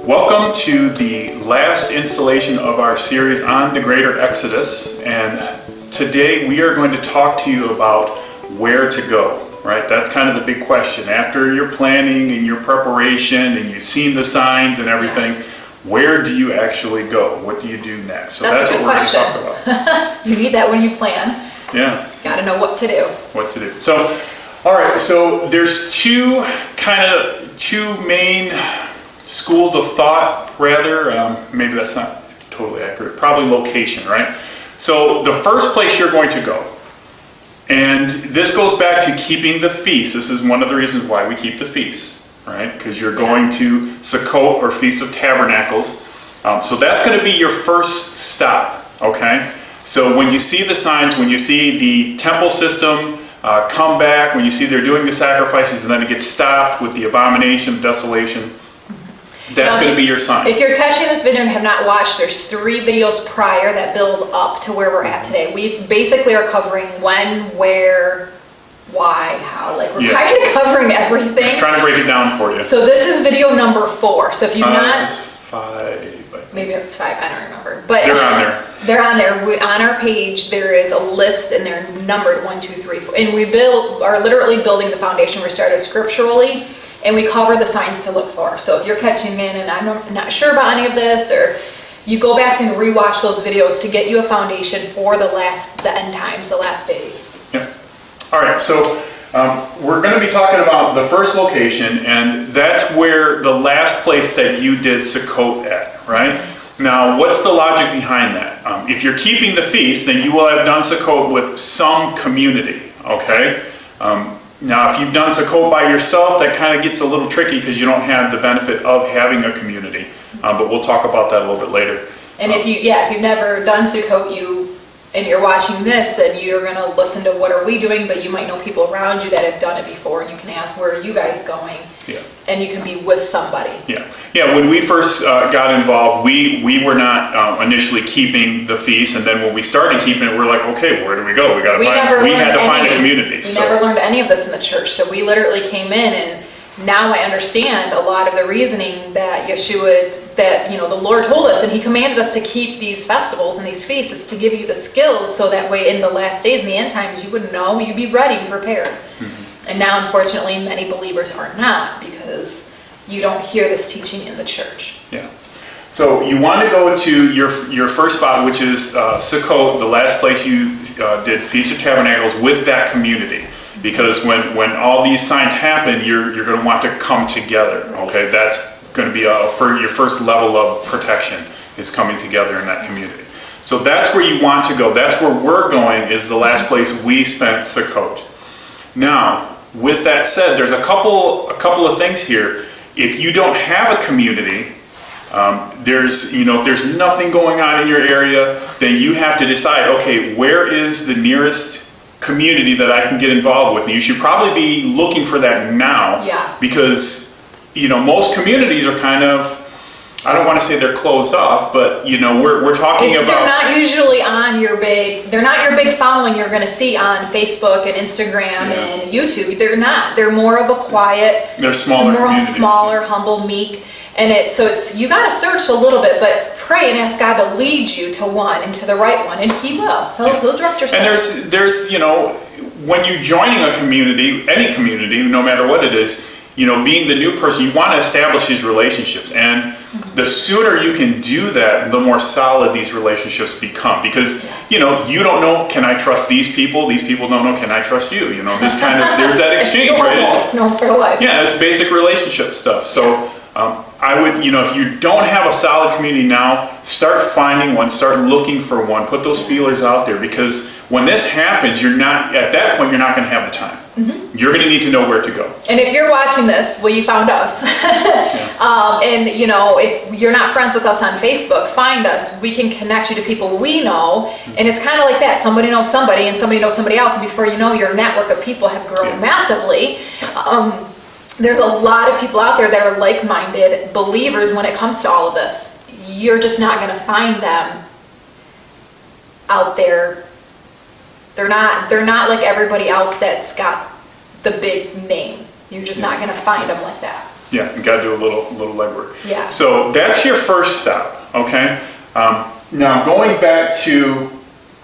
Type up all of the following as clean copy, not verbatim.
Welcome to the last installation of our series on the Greater Exodus, and today we are going to talk to you about where to go, right? That's kind of the big question. After your planning and your preparation and you've seen the signs and everything, where do you actually go? What do you do next? So that's what we're going to talk about. You need that when you plan. Yeah. Got to know what to do. What to do. So, all right, so there's two main schools of thought, rather. Maybe that's not totally accurate. Probably location, right? So the first place you're going to go, and this goes back to keeping the feast. This is one of the reasons why we keep the feast, right? Because you're going to Sukkot or Feast of Tabernacles. So that's going to be your first stop, okay? So when you see the signs, when you see the temple system come back, when you see they're doing the sacrifices and then it gets stopped with the abomination of desolation, that's going to be your sign. If you're catching this video and have not watched, there's 3 videos prior that build up to where we're at today. We basically are covering when, where, why, how. Like we're kind of covering everything. I'm trying to break it down for you. So this is video number 4. So if you've not... This is 5. Maybe it was 5, I don't remember. But they're on there. They're on there. On our page, there is a list and they're numbered 1, 2, 3, 4. And we are literally building the foundation. We started scripturally. And we cover the signs to look for. So if you're catching in and I'm not sure about any of this, or you go back and rewatch those videos to get you a foundation for the end times, the last days. Yeah. All right. So we're going to be talking about the first location, and that's where the last place that you did Sukkot at, right? Now, what's the logic behind that? If you're keeping the feast, then you will have done Sukkot with some community, okay? Now, if you've done Sukkot by yourself, that kind of gets a little tricky because you don't have the benefit of having a community. But we'll talk about that a little bit later. And if you've never done Sukkot, and you're watching this, then you're going to listen to what are we doing, but you might know people around you that have done it before, and you can ask, where are you guys going? Yeah. And you can be with somebody. Yeah. When we first got involved, we were not initially keeping the feast, and then when we started keeping it, we're like, okay, where do we go? We had to find a community. We never learned any of this in the church, so we literally came in, and now I understand a lot of the reasoning that the Lord told us, and He commanded us to keep these festivals and these feasts, is to give you the skills so that way in the last days, in the end times, you would know, you'd be ready and prepared. Mm-hmm. And now, unfortunately, many believers are not, because you don't hear this teaching in the church. Yeah. So you want to go to your first spot, which is Sukkot, the last place you did Feast of Tabernacles with that community. Because when all these signs happen, you're going to want to come together. Okay, that's going to be for your first level of protection, is coming together in that community. So that's where you want to go. That's where we're going, is the last place we spent Sukkot. Now, with that said, there's a couple of things here. If you don't have a community, if there's nothing going on in your area, then you have to decide, okay, where is the nearest community that I can get involved with? And you should probably be looking for that now. Yeah. Because, most communities are kind of, I don't want to say they're closed off, but, we're talking about... They're not usually they're not your big following you're going to see on Facebook and Instagram and YouTube. They're not. They're more of a quiet... They're smaller communities. Smaller, humble, meek. And you got to search a little bit, but pray and ask God to lead you to one and to the right one, and He will. He'll direct your steps. And there's when you're joining a community, any community, no matter what it is, being the new person, you want to establish these relationships, and the sooner you can do that, the more solid these relationships become. Because you don't know, can I trust these people? These people don't know, can I trust you? This kind of there's that exchange, right? It's normal life. Yeah, it's basic relationship stuff. So. I would, if you don't have a solid community now, start finding one, start looking for one, put those feelers out there, because when this happens, at that point, you're not going to have the time. Mm-hmm. You're going to need to know where to go. And if you're watching this, well, you found us. And, if you're not friends with us on Facebook, find us. We can connect you to people we know. And it's kind of like that. Somebody knows somebody, and somebody knows somebody else. And before you know, your network of people have grown massively. There's a lot of people out there that are like-minded believers when it comes to all of this. You're just not going to find them out there. They're not like everybody else that's got the big name. You're just not going to find them like that. Yeah, you got to do a little legwork. Yeah. So that's your first stop, okay? Now going back to,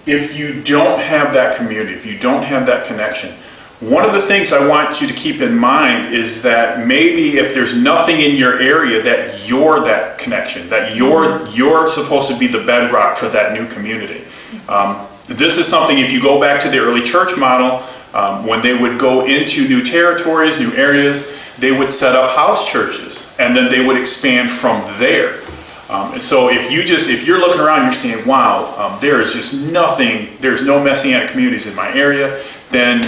if you don't have that community, if you don't have that connection, one of the things I want you to keep in mind is that maybe if there's nothing in your area, that you're that connection, that you're supposed to be the bedrock for that new community. This is something, if you go back to the early church model, when they would go into new territories, new areas, they would set up house churches, and then they would expand from there. And so if you're looking around, you're saying, wow, there is just nothing, there's no Messianic communities in my area, then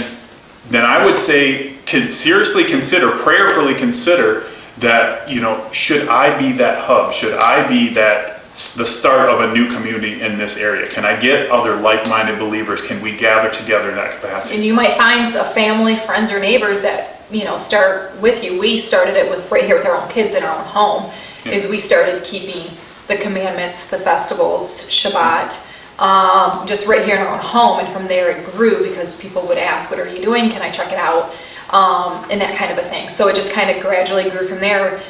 I would say, seriously consider, prayerfully consider that, should I be that hub? Should I be the start of a new community in this area? Can I get other like-minded believers? Can we gather together in that capacity? And you might find a family, friends, or neighbors that, start with you. We started it with right here with our own kids in our own home, is we started keeping the commandments, the festivals, Shabbat, just right here in our own home. And from there it grew because people would ask, what are you doing? Can I check it out? And that kind of a thing. So it just kind of gradually grew from there.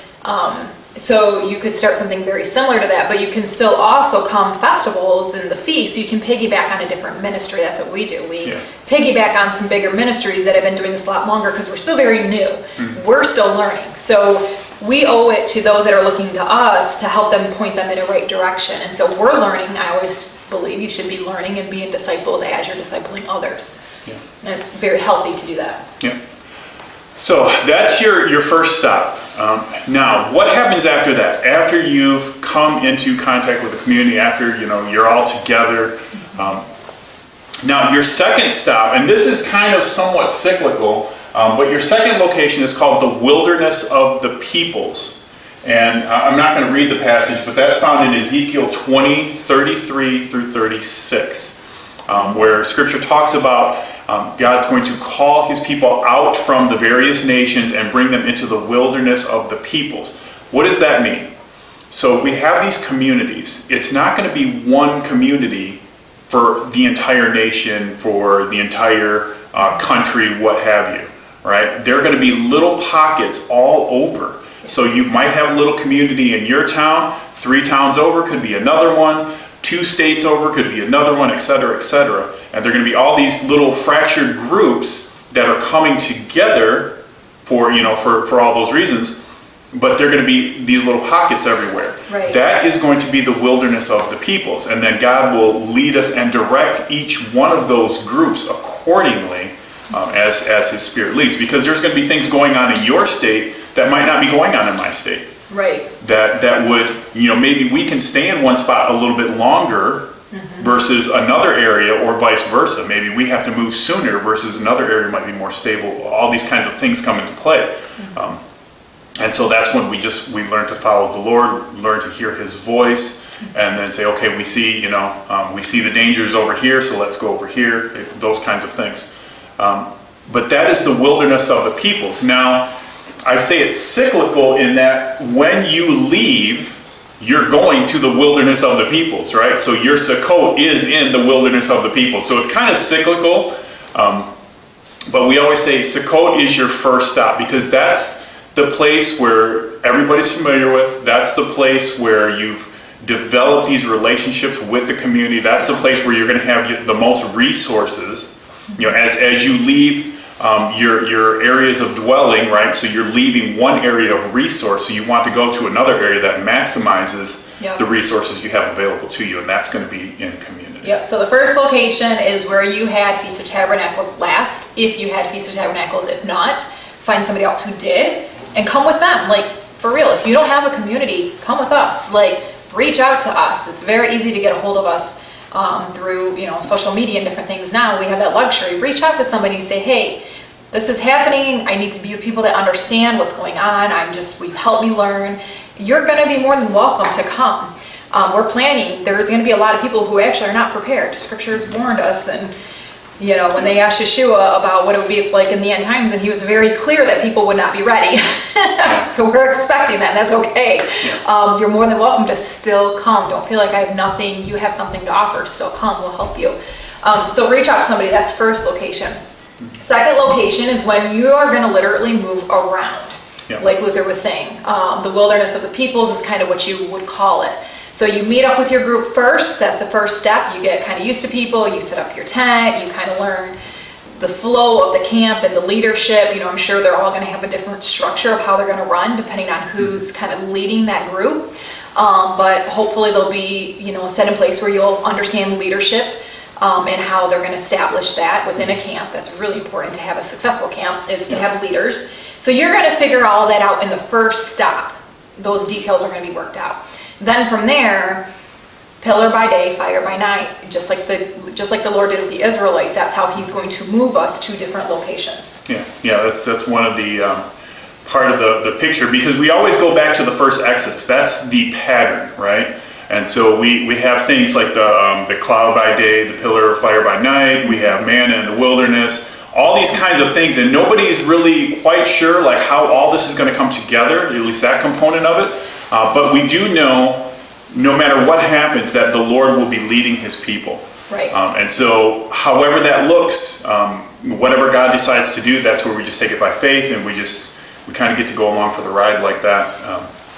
So you could start something very similar to that, but you can still also come festivals and the feast. You can piggyback on a different ministry. That's what we do. We piggyback on some bigger ministries that have been doing this a lot longer because we're still very new. We're still learning. So we owe it to those that are looking to us to help them, point them in a right direction. And so we're learning. I always believe you should be learning and being discipled as you're discipling others. And it's very healthy to do that. So that's your first stop. Now, what happens after that? After you've come into contact with the community, after you're all together. Now, your second stop, and this is kind of somewhat cyclical, but your second location is called the Wilderness of the Peoples. And I'm not going to read the passage, but that's found in Ezekiel 20:33 through 36, where Scripture talks about God's going to call his people out from the various nations and bring them into the wilderness of the peoples. What does that mean? So we have these communities. It's not going to be one community for the entire nation, for the entire country, what have you, right? There are going to be little pockets all over. So you might have a little community in your town, 3 towns over could be another one, 2 states over could be another one, et cetera, et cetera. And there are going to be all these little fractured groups that are coming together for all those reasons, but they're going to be these little pockets everywhere. Right. That is going to be the wilderness of the peoples, and then God will lead us and direct each one of those groups accordingly as his Spirit leads, because there's going to be things going on in your state that might not be going on in my state. Right. That would, maybe we can stay in one spot a little bit longer versus another area, or vice versa. Maybe we have to move sooner versus another area might be more stable. All these kinds of things come into play. And so that's when we learn to follow the Lord, learn to hear his voice, and then say, okay, we see the dangers over here, so let's go over here, those kinds of things. But that is the wilderness of the peoples. Now, I say it's cyclical in that when you leave, you're going to the wilderness of the peoples, right? So your Sukkot is in the wilderness of the peoples. So it's kind of cyclical, but we always say Sukkot is your first stop, because that's the place where everybody's familiar with. That's the place where you've developed these relationships with the community. That's the place where you're going to have the most resources. As you leave your areas of dwelling, right? So you're leaving one area of resource, so you want to go to another area that maximizes the resources you have available to you, and that's going to be in community. Yep. So the first location is where you had Feast of Tabernacles last, if you had Feast of Tabernacles. If not, find somebody else who did, and come with them. Like, for real, if you don't have a community, come with us. Like, reach out to us. It's very easy to get a hold of us through social media and different things. Now we have that luxury. Reach out to somebody and say, hey, this is happening. I need to be with people that understand what's going on. Help me learn. You're going to be more than welcome to come. We're planning. There's going to be a lot of people who actually are not prepared. Scripture has warned us, and when they asked Yeshua about what it would be like in the end times, and he was very clear that people would not be ready. So we're expecting that, and that's okay. You're more than welcome to still come. Don't feel like I have nothing. You have something to offer. Still come. We'll help you. So reach out to somebody. That's first location. Second location is when you are going to literally move around. Yeah. like Luther was saying. The wilderness of the peoples is kind of what you would call it. So you meet up with your group first. That's the first step. You get kind of used to people. You set up your tent. You kind of learn the flow of the camp and the leadership. I'm sure they're all going to have a different structure of how they're going to run depending on who's kind of leading that group. But hopefully they'll be, set in place where you'll understand leadership and how they're going to establish that within a camp. That's really important to have a successful camp, is to have leaders. So you're going to figure all that out in the first stop. Those details are going to be worked out. Then from there, pillar by day, fire by night, just like the Lord did with the Israelites. That's how He's going to move us to different locations. Yeah. That's one of the part of the picture, because we always go back to the first Exodus. That's the pattern, right? And so we have things like the cloud by day, the pillar of fire by night. We have manna in the wilderness. All these kinds of things, and nobody's really quite sure like how all this is going to come together. At least that component of it. But we do know, no matter what happens, that the Lord will be leading His people. Right. And so, however that looks, whatever God decides to do, that's where we just take it by faith, and we kind of get to go along for the ride like that.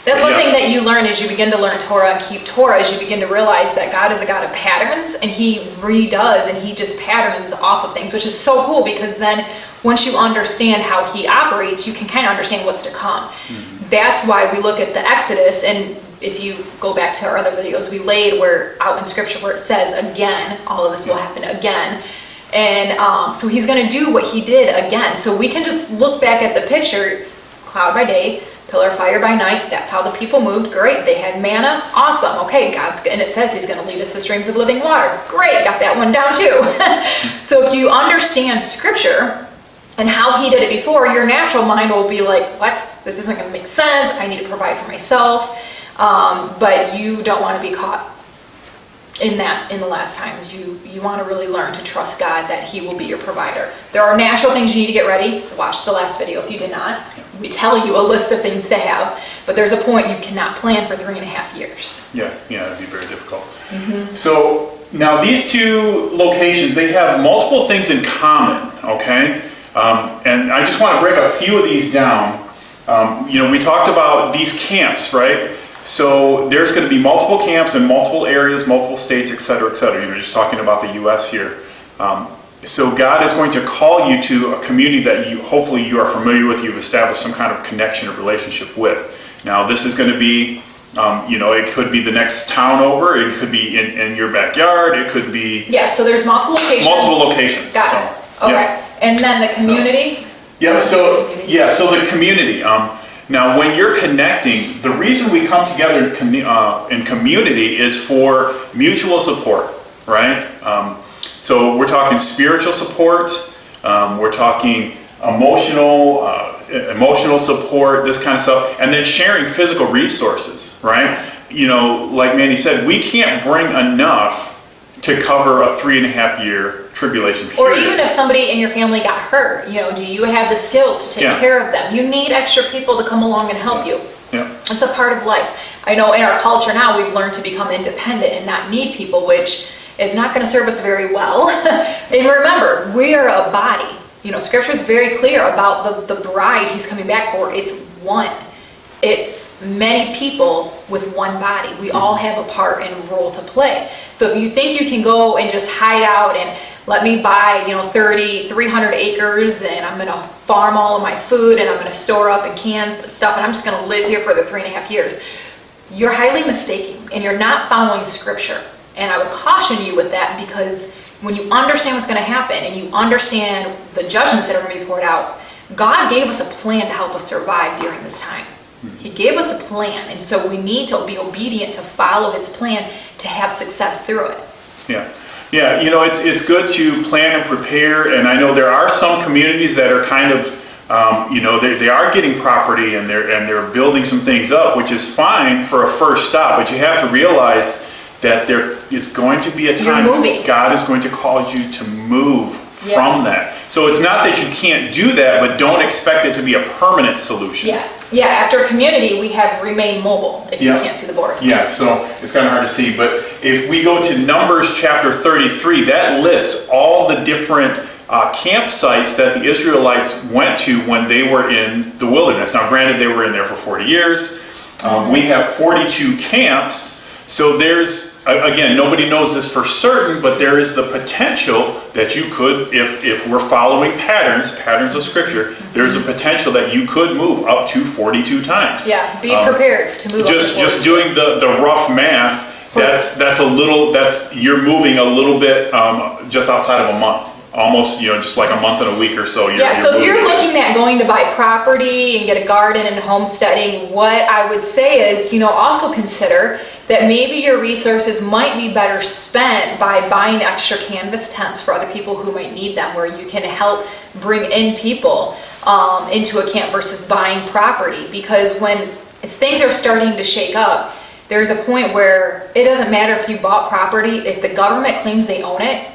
That's one thing that you learn as you begin to learn Torah and keep Torah, is you begin to realize that God is a God of patterns, and He redoes and He just patterns off of things, which is so cool, because then once you understand how He operates, you can kind of understand what's to come. Mm-hmm. That's why we look at the Exodus, and if you go back to our other videos we laid out in Scripture where it says again, all of this will happen again. And so He's going to do what He did again. So we can just look back at the picture, cloud by day, pillar of fire by night. That's how the people moved. Great. They had manna. Awesome. Okay, and it says He's going to lead us to streams of living water. Great. Got that one down too. So if you understand Scripture and how He did it before, your natural mind will be like, what? This isn't going to make sense. I need to provide for myself. But you don't want to be caught in the last times. You want to really learn to trust God, that He will be your provider. There are natural things you need to get ready. Watch the last video if you did not. We tell you a list of things to have, but there's a point you cannot plan for 3.5 years. Yeah, it'd be very difficult. Mm-hmm. So now these two locations, they have multiple things in common, okay? And I just want to break a few of these down. We talked about these camps, right? So there's going to be multiple camps in multiple areas, multiple states, et cetera, et cetera. Just talking about the U.S. here. So God is going to call you to a community that hopefully you are familiar with, you've established some kind of connection or relationship with. Now this is going to be, it could be the next town over, it could be in your backyard, it could be... Yeah, so there's multiple locations. Multiple locations. Got it. Okay. Yeah. And then the community? So the community. Now, when you're connecting, the reason we come together in community is for mutual support, right? So we're talking spiritual support, we're talking emotional support, this kind of stuff, and then sharing physical resources, right? Like Manny said, we can't bring enough to cover a 3.5 year tribulation period. Or even if somebody in your family got hurt, do you have the skills to take care of them? You need extra people to come along and help you. Yeah. It's a part of life. I know in our culture now we've learned to become independent and not need people, which is not going to serve us very well. And remember, we are a body. Scripture is very clear about the bride He's coming back for. It's one. It's many people with one body. We all have a part and role to play. So if you think you can go and just hide out and let me buy, 300 acres and I'm going to farm all of my food and I'm going to store up and can stuff and I'm just going to live here for the 3.5 years, you're highly mistaken and you're not following Scripture. And I would caution you with that, because when you understand what's going to happen and you understand the judgments that are going to be poured out, God gave us a plan to help us survive during this time. He gave us a plan, and so we need to be obedient to follow His plan to have success through it. Yeah, it's good to plan and prepare, and I know there are some communities that are kind of, they are getting property and they're building some things up, which is fine for a first stop, but you have to realize that there is going to be a time God is going to call you to move from that. So it's not that you can't do that, but don't expect it to be a permanent solution. Yeah, after community, we have remain mobile, if you can't see the board. Yeah, so it's kind of hard to see. But if we go to Numbers chapter 33, that lists all the different campsites that the Israelites went to when they were in the wilderness. Now, granted, they were in there for 40 years. We have 42 camps. So there's, again, nobody knows this for certain, but there is the potential that you could, if we're following patterns of Scripture, there's a potential that you could move up to 42 times. Yeah, be prepared to move Just doing the rough math, you're moving a little bit just outside of a month. Almost, just like a month and a week or so. So if you're looking at going to buy property and get a garden and homesteading, what I would say is, also consider that maybe your resources might be better spent by buying extra canvas tents for other people who might need them, where you can help bring in people into a camp versus buying property. Because when things are starting to shake up, there's a point where it doesn't matter if you bought property, if the government claims they own it,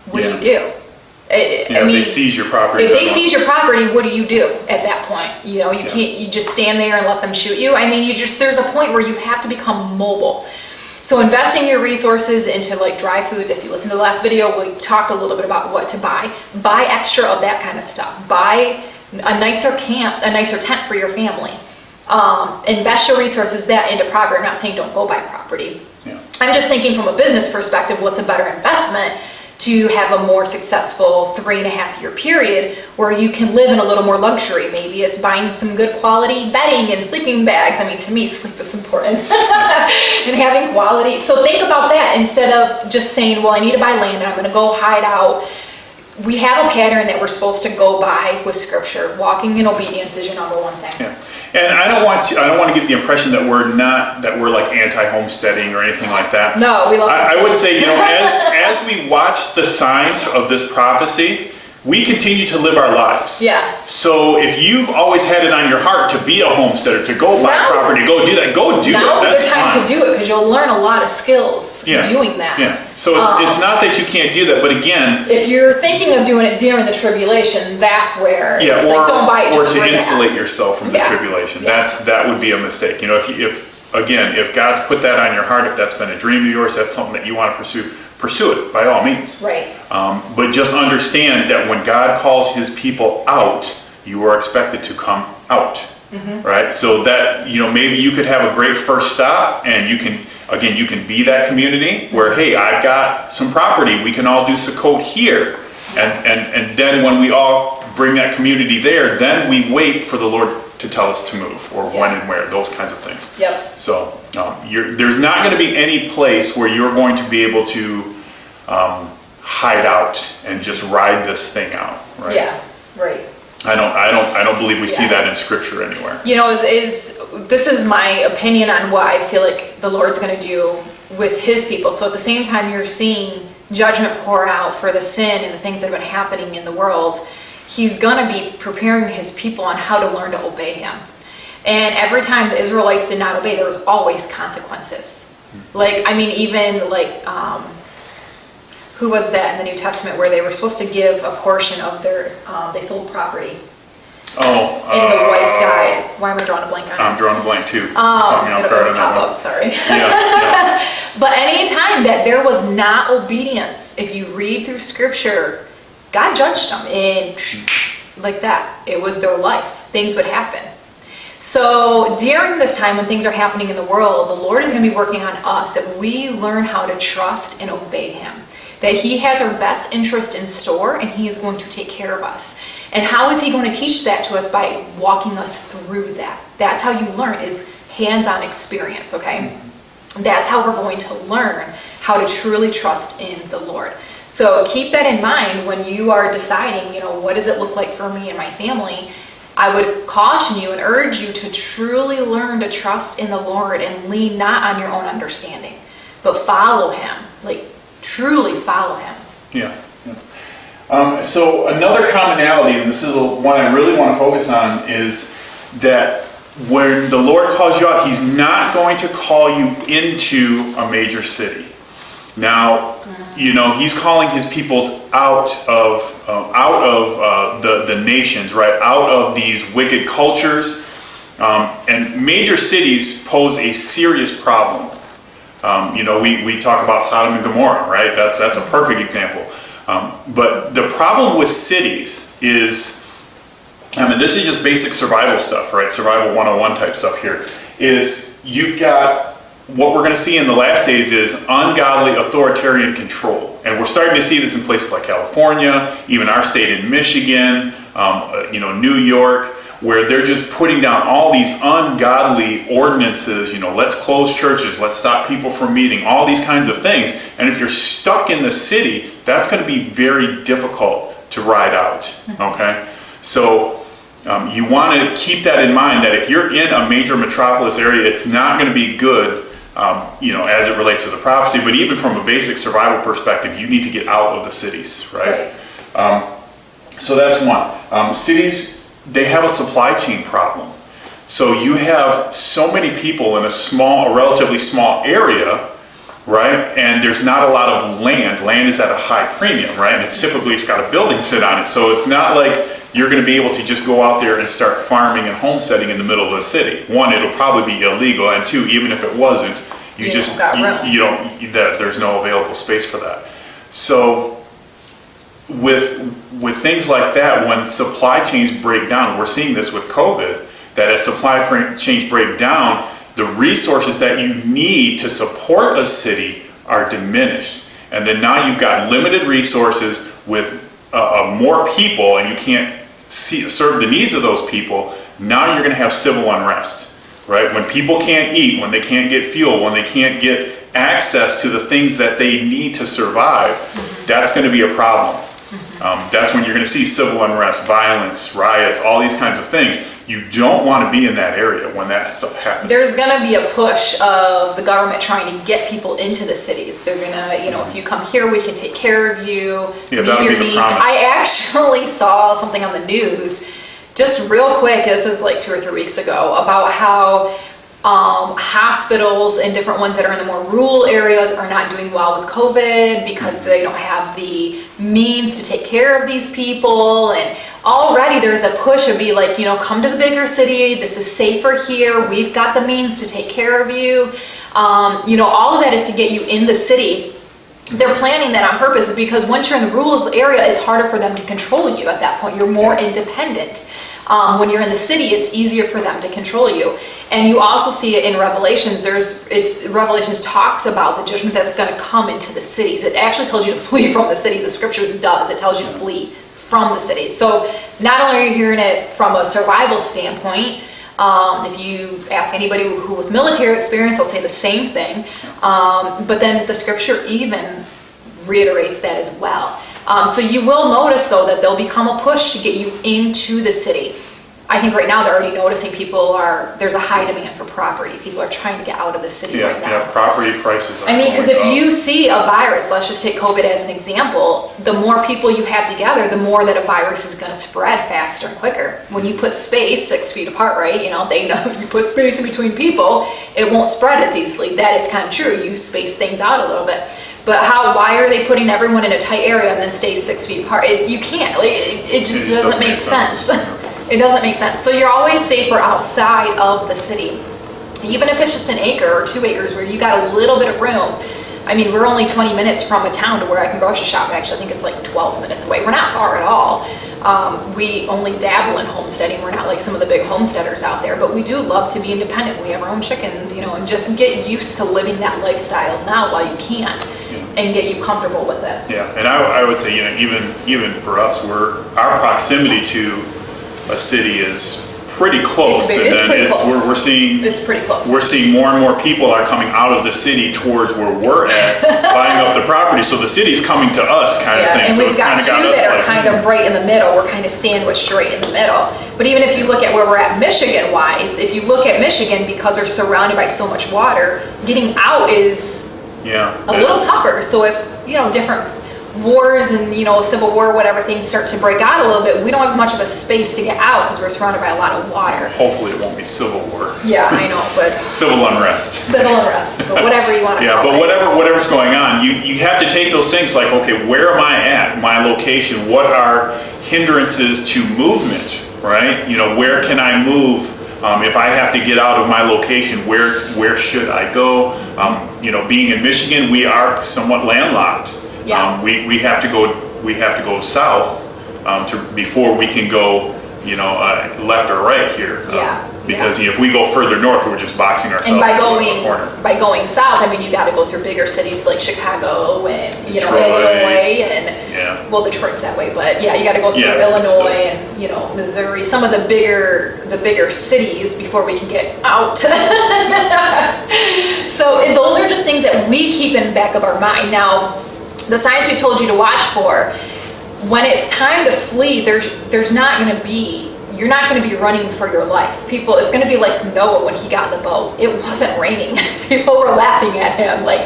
what do you do? If they seize your property. If they seize your property, what do you do at that point? You can't, you just stand there and let them shoot you. There's a point where you have to become mobile. So investing your resources into like dry foods, if you listen to the last video, we talked a little bit about what to buy. Buy extra of that kind of stuff. Buy a nicer tent for your family. Invest your resources into property. I'm not saying don't go buy property. Yeah. I'm just thinking from a business perspective, what's a better investment to have a more successful 3.5-year period where you can live in a little more luxury. Maybe it's buying some good quality bedding and sleeping bags. To me, sleep is important. And having quality. So think about that instead of just saying, well, I need to buy land and I'm going to go hide out. We have a pattern that we're supposed to go by with Scripture. Walking in obedience is your number one thing. Yeah. And I don't want to get the impression that we're like anti-homesteading or anything like that. No, we love I would say, as we watch the signs of this prophecy, we continue to live our lives. Yeah. So if you've always had it on your heart to be a homesteader, to go buy property, go do that, go do it. Now's a good time to do it because you'll learn a lot of skills doing that. Yeah. So it's not that you can't do that, but again, if you're thinking of doing it during the tribulation, that's where it's like don't buy it. Or to insulate yourself from the tribulation. That would be a mistake. If God's put that on your heart, if that's been a dream of yours, that's something that you want to pursue it by all means. Right. But just understand that when God calls His people out, you are expected to come out. Mm-hmm. Right. So that maybe you could have a great first stop, and you can be that community where, hey, I've got some property, we can all do Sukkot here, and then when we all bring that community there, then we wait for the Lord to tell us to move, or when and where, those kinds of things. Yep. So there's not going to be any place where you're going to be able to hide out and just ride this thing out, right? Yeah, right. I don't believe we see that in Scripture anywhere. This is my opinion on what I feel like the Lord's going to do with His people. So at the same time you're seeing judgment pour out for the sin and the things that have been happening in the world, He's going to be preparing His people on how to learn to obey Him. And every time the Israelites did not obey, there was always consequences. Who was that in the New Testament where they were supposed to give a portion of their, they sold property. And the wife died. Why am I drawing a blank on it? I'm drawing a blank too. It'll pop up, sorry. Yeah. But any time that there was not obedience, if you read through Scripture, God judged them, and like that, it was their life. Things would happen. So during this time when things are happening in the world, the Lord is going to be working on us, that we learn how to trust and obey Him. That He has our best interest in store, and He is going to take care of us. And how is He going to teach that to us? By walking us through that. That's how you learn, is hands-on experience, okay? That's how we're going to learn how to truly trust in the Lord. So keep that in mind when you are deciding, what does it look like for me and my family? I would caution you and urge you to truly learn to trust in the Lord and lean not on your own understanding, but follow Him, truly follow Him. Yeah. So another commonality, and this is the one I really want to focus on, is that when the Lord calls you out, He's not going to call you into a major city. Now, He's calling His peoples out of the nations, right? Out of these wicked cultures. And major cities pose a serious problem. We talk about Sodom and Gomorrah, right? That's a perfect example. But the problem with cities is, I mean, this is just basic survival stuff, right? Survival 101 type stuff here, is you've got, what we're going to see in the last days is ungodly authoritarian control. And we're starting to see this in places like California, even our state in Michigan, New York, where they're just putting down all these ungodly ordinances, let's close churches, let's stop people from meeting, all these kinds of things. And if you're stuck in the city, that's going to be very difficult to ride out, okay? So you want to keep that in mind, that if you're in a major metropolis area, it's not going to be good, as it relates to the prophecy, but even from a basic survival perspective, you need to get out of the cities, right? So that's one. Cities, they have a supply chain problem. So you have so many people in a relatively small area, right? And there's not a lot of land. Land is at a high premium, right? And it's got a building sit on it. So it's not like you're going to be able to just go out there and start farming and homesteading in the middle of the city. One, it'll probably be illegal, and two, even if it wasn't, there's no available space for that. So with things like that, when supply chains break down, we're seeing this with COVID, that as supply chains break down, the resources that you need to support a city are diminished. And then now you've got limited resources with more people, and you can't serve the needs of those people. Now you're going to have civil unrest, right? When people can't eat, when they can't get fuel, when they can't get access to the things that they need to survive, that's going to be a problem. That's when you're going to see civil unrest, violence, riots, all these kinds of things. You don't want to be in that area when that stuff happens. There's going to be a push of the government trying to get people into the cities. They're going to, if you come here, we can take care of you, meet your needs. I actually saw something on the news, just real quick, this was like 2 or 3 weeks ago, about how hospitals and different ones that are in the more rural areas are not doing well with COVID because they don't have the means to take care of these people. And already there's a push of be like, come to the bigger city. This is safer here. We've got the means to take care of you. All of that is to get you in the city. They're planning that on purpose because once you're in the rural area, it's harder for them to control you at that point. You're more independent. When you're in the city, it's easier for them to control you. And you also see it in Revelations. Revelations talks about the judgment that's going to come into the cities. It actually tells you to flee from the city. The scriptures does. It tells you to flee from the city. So not only are you hearing it from a survival standpoint, if you ask anybody who with military experience, they'll say the same thing. But then the scripture even reiterates that as well. So you will notice, though, that there'll become a push to get you into the city. I think right now they're already noticing there's a high demand for property. People are trying to get out of the city right now. Yeah, property prices are because if you see a virus, let's just take COVID as an example, the more people you have together, the more that a virus is going to spread faster and quicker. When you put space 6 feet apart, right, they know you put space in between people, it won't spread as easily. That is kind of true. You space things out a little bit. But why are they putting everyone in a tight area and then stay 6 feet apart? You can't. It just doesn't make sense. It doesn't make sense. So you're always safer outside of the city. Even if it's just an acre or 2 acres where you got a little bit of room. We're only 20 minutes from a town to where I can grocery shop. Actually, I think it's like 12 minutes away. We're not far at all. We only dabble in homesteading. We're not like some of the big homesteaders out there, but we do love to be independent. We have our own chickens, and just get used to living that lifestyle now while you can, and get you comfortable with it. Yeah, and I would say, even for us, our proximity to a city is pretty close, we're seeing it's pretty close. We're seeing more and more people are coming out of the city towards where we're at, buying up the property. So the city's coming to us, kind of thing. And so we've got two that are kind of right in the middle. We're kind of sandwiched right in the middle. But even if you look at where we're at Michigan-wise, if you look at Michigan, because they're surrounded by so much water, getting out is a little tougher. So if different wars and civil war, whatever, things start to break out a little bit, we don't have as much of a space to get out because we're surrounded by a lot of water. Hopefully it won't be civil war. Yeah, I know, but civil unrest, but whatever you want to call it. Whatever's going on, you have to take those things like, okay, where am I at, my location, what are hindrances to movement, right? Where can I move? If I have to get out of my location, where should I go? Being in Michigan, we are somewhat landlocked. Yeah. We have to go we have to go south before we can go, left or right here. Because if we go further north, we're just boxing ourselves and into a corner. by going south, I mean, you got to go through bigger cities like Chicago and Detroit, Illinois and well, Detroit's that way, but you got to go through Illinois and Missouri, some of the bigger cities before we can get out. So those are just things that we keep in the back of our mind. Now, the signs we told you to watch for, when it's time to flee, there's not going to be. You're not going to be running for your life. It's going to be like Noah when he got in the boat. It wasn't raining. People were laughing at him like,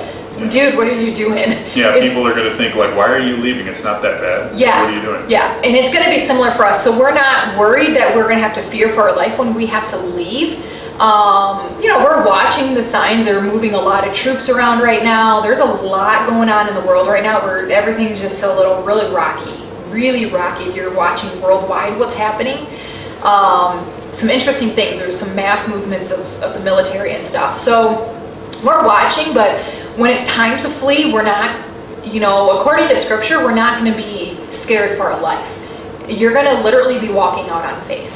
dude, what are you doing? Yeah, people are going to think like, why are you leaving? It's not that bad. Yeah. What are you doing? Yeah, and it's going to be similar for us. So we're not worried that we're going to have to fear for our life when we have to leave. We're watching the signs. They're moving a lot of troops around right now. There's a lot going on in the world right now where everything's just really rocky. If you're watching worldwide what's happening. Some interesting things. There's some mass movements of the military and stuff. So we're watching, but when it's time to flee, we're not, according to scripture, we're not going to be scared for our life. You're going to literally be walking out on faith.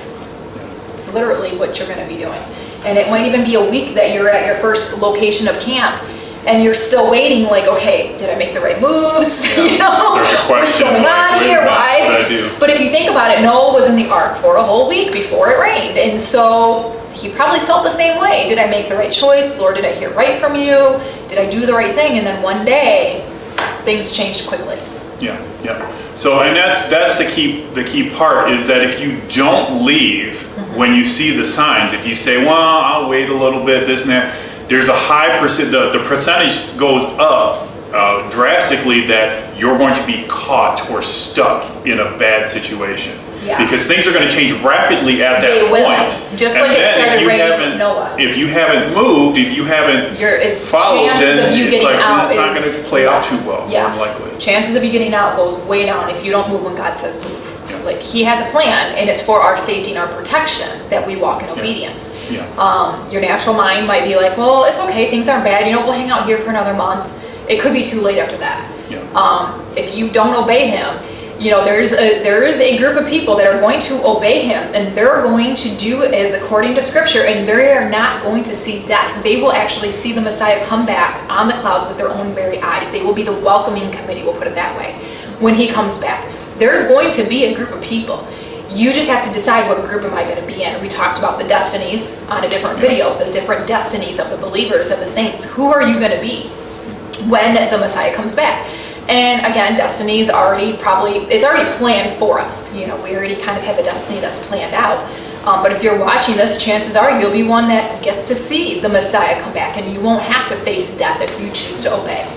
It's literally what you're going to be doing. And it might even be a week that you're at your first location of camp and you're still waiting, like, okay, did I make the right moves? What's going on here? Why? But if you think about it, Noah was in the ark for a whole week before it rained. And so he probably felt the same way. Did I make the right choice? Lord, did I hear right from you? Did I do the right thing? And then one day, things changed quickly. Yeah. So, and that's the key part is that if you don't leave when you see the signs, if you say, well, I'll wait a little bit, this and that, there's a high percent, the percentage goes up drastically that you're going to be caught or stuck in a bad situation. Yeah. Because things are going to change rapidly at that point. Just like it started raining with Noah. If you haven't moved, if you haven't followed, then it's like it's not going to play out too well, more than likely. Chances of you getting out goes way down if you don't move when God says move. Yeah. Like he has a plan, and it's for our safety and our protection that we walk in obedience. Yeah. Your natural mind might be like, well, it's okay, things aren't bad. We'll hang out here for another month. It could be too late after that. Yeah. If you don't obey him, there is a group of people that are going to obey him, and they're going to do as according to scripture, and they are not going to see death. They will actually see the Messiah come back on the clouds with their own very eyes. They will be the welcoming committee, we'll put it that way, when he comes back. There's going to be a group of people. You just have to decide what group am I going to be in. We talked about the destinies on a different video, the different destinies of the believers, of the saints. Who are you going to be when the Messiah comes back? And again, destiny's it's already planned for us. We already kind of have a destiny that's planned out. But if you're watching this, chances are you'll be one that gets to see the Messiah come back, and you won't have to face death if you choose to obey.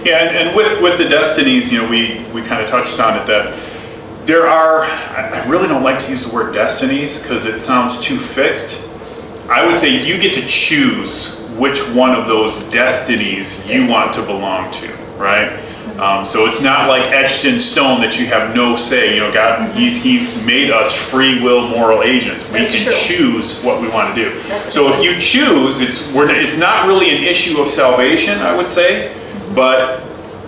And with the destinies, we kind of touched on it, that there are, I really don't like to use the word destinies because it sounds too fixed. I would say you get to choose which one of those destinies you want to belong to, right? So it's not like etched in stone that you have no say. God, He's made us free will moral agents. We can choose what we want to do. So if you choose, it's not really an issue of salvation, I would say, but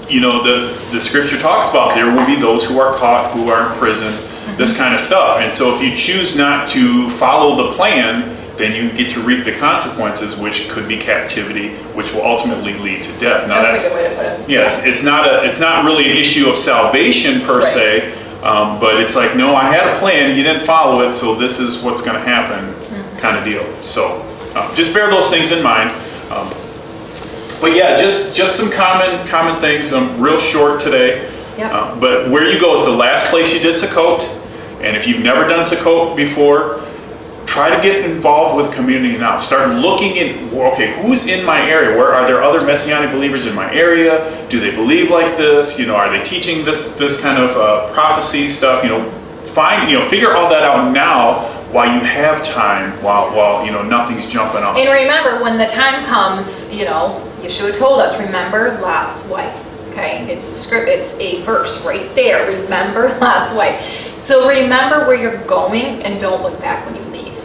the scripture talks about there will be those who are caught, who are in prison, this kind of stuff. And so if you choose not to follow the plan, then you get to reap the consequences, which could be captivity, which will ultimately lead to death. Now that's a good way to put it. Yes, it's not really an issue of salvation per se, but it's like, no, I had a plan, you didn't follow it, so this is what's going to happen, kind of deal. So just bear those things in mind. But yeah, just some common things. Real short today. Yep. But where you go is the last place you did Sukkot, and if you've never done Sukkot before, try to get involved with community now. Start looking who's in my area? Where are there other Messianic believers in my area? Do they believe like this? Are they teaching this kind of prophecy stuff? Figure all that out now while you have time, while nothing's jumping off. And remember, when the time comes, Yeshua told us, remember Lot's wife. Okay, it's a verse right there. Remember Lot's wife. So remember where you're going, and don't look back when you leave.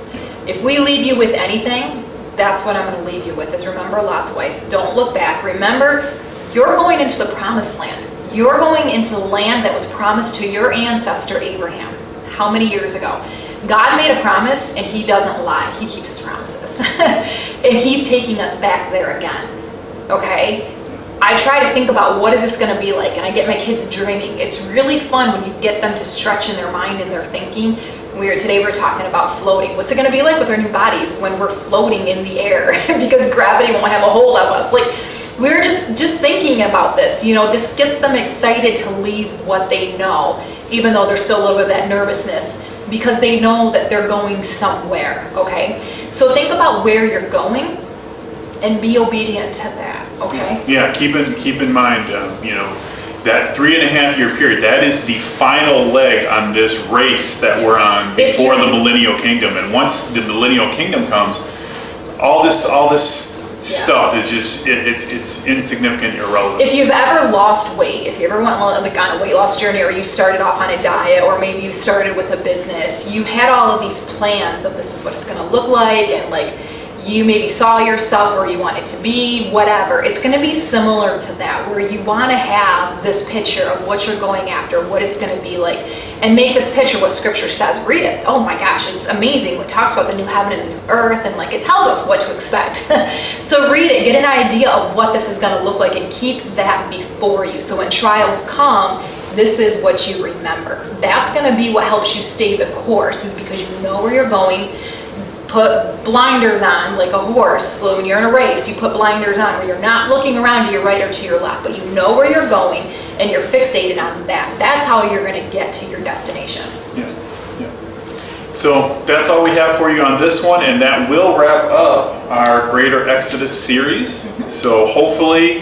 If we leave you with anything, that's what I'm going to leave you with, is remember Lot's wife. Don't look back. Remember, you're going into the promised land. You're going into the land that was promised to your ancestor Abraham. How many years ago? God made a promise and he doesn't lie. He keeps his promises. And he's taking us back there again. Okay? I try to think about what is this going to be like, and I get my kids dreaming. It's really fun when you get them to stretch in their mind and their thinking. Today we're talking about floating. What's it going to be like with our new bodies when we're floating in the air because gravity won't have a hold of us? Like, we're just thinking about this. This gets them excited to leave what they know, even though there's still a little bit of that nervousness, because they know that they're going somewhere. Okay, so think about where you're going and be obedient to that. Okay. Yeah, keep in mind, that 3.5 year period, that is the final leg on this race that we're on before the millennial kingdom. And once the millennial kingdom comes, all this stuff is just, it's insignificant, irrelevant. If you've ever lost weight, if you ever went on a weight loss journey, or you started off on a diet, or maybe you started with a business, you had all of these plans of this is what it's going to look like, and like you maybe saw yourself where you want it to be, whatever. It's going to be similar to that, where you want to have this picture of what you're going after, what it's going to be like, and make this picture what Scripture says. Read it. Oh my gosh, it's amazing. It talks about the new heaven and the new earth, and like it tells us what to expect. So read it, get an idea of what this is going to look like, and keep that before you. So when trials come, this is what you remember. That's going to be what helps you stay the course, is because you know where you're going. Put blinders on like a horse. When you're in a race, you put blinders on where you're not looking around to your right or to your left, but you know where you're going and you're fixated on that. That's how you're going to get to your destination. Yeah. So that's all we have for you on this one, and that will wrap up our Greater Exodus series. Mm-hmm. So hopefully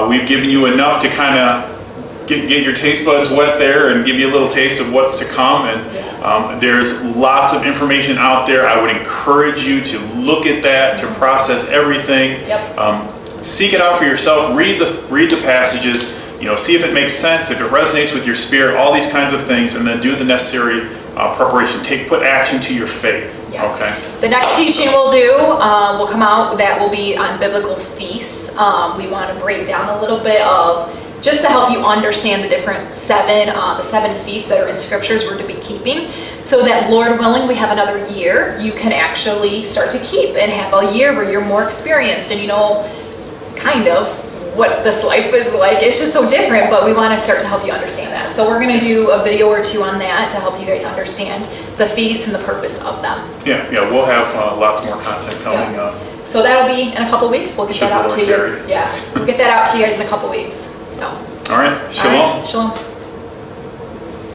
we've given you enough to kind of get your taste buds wet there and give you a little taste of what's to come. And there's lots of information out there. I would encourage you to look at that, to process everything. Yep. Seek it out for yourself. Read the passages. See if it makes sense, if it resonates with your spirit, all these kinds of things, and then do the necessary preparation. Put action to your faith. Yeah. Okay. The next teaching we'll do will come out, that will be on biblical feasts. We want to break down a little bit of, just to help you understand the different the seven feasts that are in Scriptures we're to be keeping, so that, Lord willing, we have another year you can actually start to keep and have a year where you're more experienced and kind of what this life is like. It's just so different, but we want to start to help you understand that. So we're going to do a video or two on that to help you guys understand the feasts and the purpose of them. Yeah, we'll have lots more content coming up. So that'll be in a couple weeks. We'll get that out to you. Carry. Yeah, we'll get that out to you guys in a couple weeks. So. All right. Shalom. All right. Shalom.